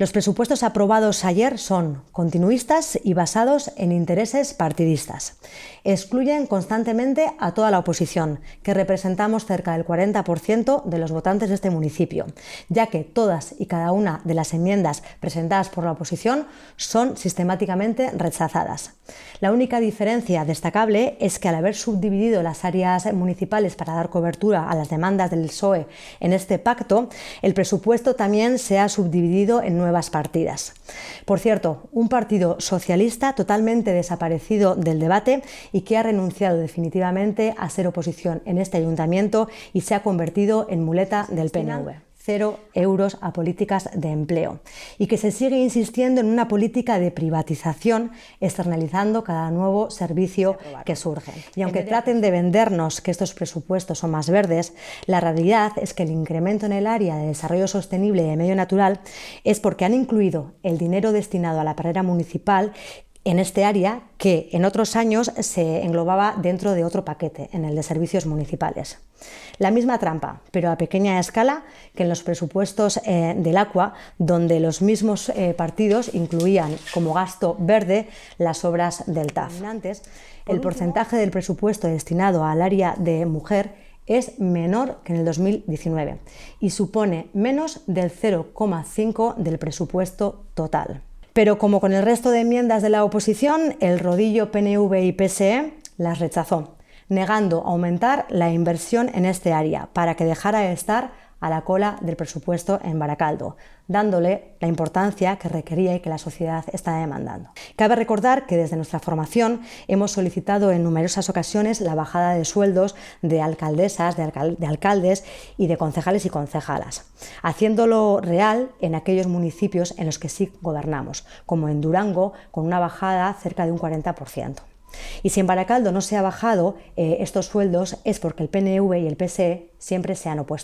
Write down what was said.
Los presupuestos aprobados ayer son continuistas y basados en intereses partidistas. Excluyen constantemente a toda la oposición, que representamos cerca del 40% de los votantes de este municipio, ya que todas y cada una de las enmiendas presentadas por la oposición son sistemáticamente rechazadas. La única diferencia destacable es que al haber subdividido las áreas municipales para dar cobertura a las demandas del PSOE en este pacto, el presupuesto también se ha subdividido en nuevas partidas. Por cierto, un partido socialista totalmente desaparecido del debate y que ha renunciado definitivamente a ser oposición en este ayuntamiento y se ha convertido en muleta del PNV. 0 euros a políticas de empleo y que se sigue insistiendo en una política de privatización, externalizando cada nuevo servicio que surge. Y aunque traten de vendernos que estos presupuestos son más verdes, la realidad es que el incremento en el área de desarrollo sostenible y de medio natural es porque han incluido el dinero destinado a la carrera municipal en este área que en otros años se englobaba dentro de otro paquete, en el de servicios municipales. La misma trampa, pero a pequeña escala que en los presupuestos del Aqua, donde los mismos partidos incluían como gasto verde las obras del TAF. El porcentaje del presupuesto destinado al área de mujer es menor que en el 2019 y supone menos del 0,5% del presupuesto total. Pero como con el resto de enmiendas de la oposición, el rodillo PNV y PSE las rechazó, negando aumentar la inversión en este área para que dejara de estar a la cola del presupuesto en Baracaldo, dándole la importancia que requería y que la sociedad está demandando. Cabe recordar que desde nuestra formación hemos solicitado en numerosas ocasiones la bajada de sueldos de alcaldesas, de alcaldes y de concejales y concejalas, haciéndolo real en aquellos municipios en los que sí gobernamos, como en Durango, con una bajada cerca de un 40%. Y si en Baracaldo no se ha bajado estos sueldos es porque el PNV y el PSE siempre se han opuesto.